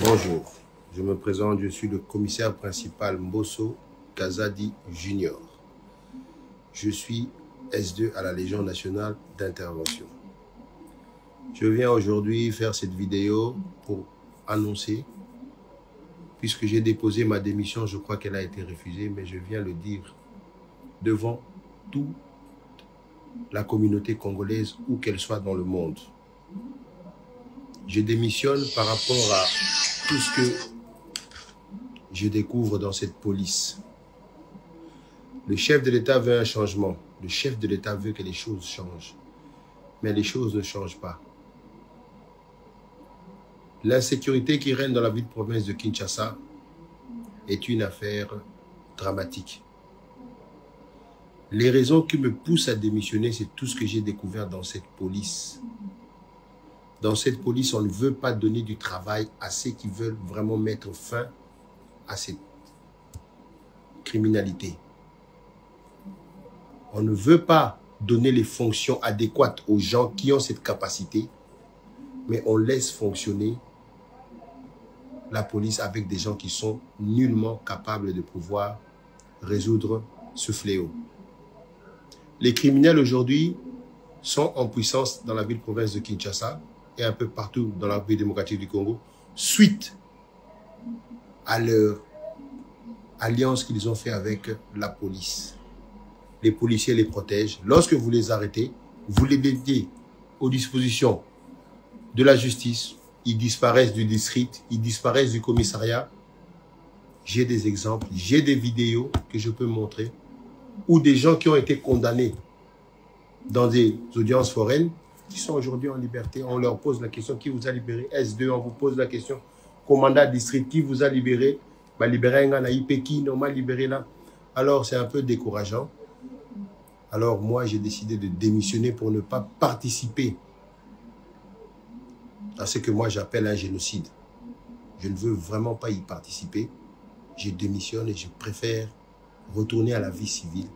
Bonjour, je me présente, je suis le commissaire principal Mbosso Kazadi Junior. Je suis S2 à la Légion nationale d'intervention. Je viens aujourd'hui faire cette vidéo pour annoncer, puisque j'ai déposé ma démission, je crois qu'elle a été refusée, mais je viens le dire devant toute la communauté congolaise, où qu'elle soit dans le monde. Je démissionne par rapport à tout ce que je découvre dans cette police. Le chef de l'État veut un changement. Le chef de l'État veut que les choses changent. Mais les choses ne changent pas. L'insécurité qui règne dans la ville province de Kinshasa est une affaire dramatique. Les raisons qui me poussent à démissionner, c'est tout ce que j'ai découvert dans cette police. Dans cette police, on ne veut pas donner du travail à ceux qui veulent vraiment mettre fin à cette criminalité. On ne veut pas donner les fonctions adéquates aux gens qui ont cette capacité, mais on laisse fonctionner la police avec des gens qui sont nullement capables de pouvoir résoudre ce fléau. Les criminels aujourd'hui sont en puissance dans la ville-province de Kinshasa et un peu partout dans la République démocratique du Congo, suite à leur alliance qu'ils ont fait avec la police. Les policiers les protègent. Lorsque vous les arrêtez, vous les mettez aux dispositions de la justice, ils disparaissent du district, ils disparaissent du commissariat. J'ai des exemples, j'ai des vidéos que je peux montrer, où des gens qui ont été condamnés dans des audiences foraines, qui sont aujourd'hui en liberté, on leur pose la question, qui vous a libéré? S2, on vous pose la question, commandant district, qui vous a libéré? Bah, libéré un gars, qui m'a libéré là. Alors, c'est un peu décourageant. Alors, moi, j'ai décidé de démissionner pour ne pas participer à ce que moi, j'appelle un génocide. Je ne veux vraiment pas y participer. Je démissionne et je préfère retourner à la vie civile,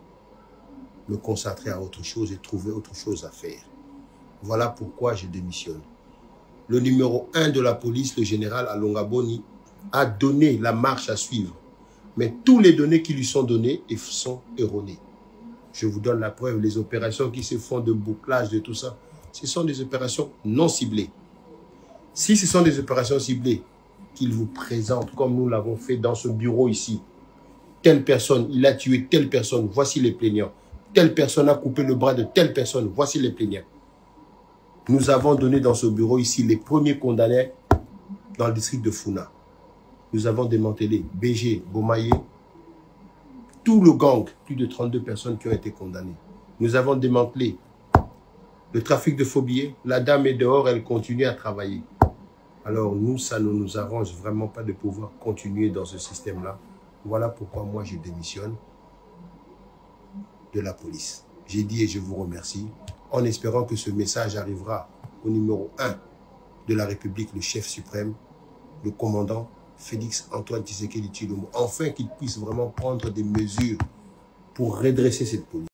me concentrer à autre chose et trouver autre chose à faire. Voilà pourquoi je démissionne. Le numéro 1 de la police, le général Alonga Boni, a donné la marche à suivre. Mais tous les données qui lui sont données sont erronées. Je vous donne la preuve, les opérations qui se font de bouclage, de tout ça, ce sont des opérations non ciblées. Si ce sont des opérations ciblées qu'il vous présente, comme nous l'avons fait dans ce bureau ici, telle personne, il a tué telle personne, voici les plaignants. Telle personne a coupé le bras de telle personne, voici les plaignants. Nous avons donné dans ce bureau ici les premiers condamnés dans le district de Funa. Nous avons démantelé BG, Bomaye, tout le gang, plus de 32 personnes qui ont été condamnées. Nous avons démantelé le trafic de faux billets. La dame est dehors, elle continue à travailler. Alors nous, ça ne nous arrange vraiment pas de pouvoir continuer dans ce système-là. Voilà pourquoi moi je démissionne de la police. J'ai dit et je vous remercie, en espérant que ce message arrivera au numéro 1 de la République, le chef suprême, le commandant Félix Antoine Tshisekedi Tshilombo, enfin qu'il puisse vraiment prendre des mesures pour redresser cette police.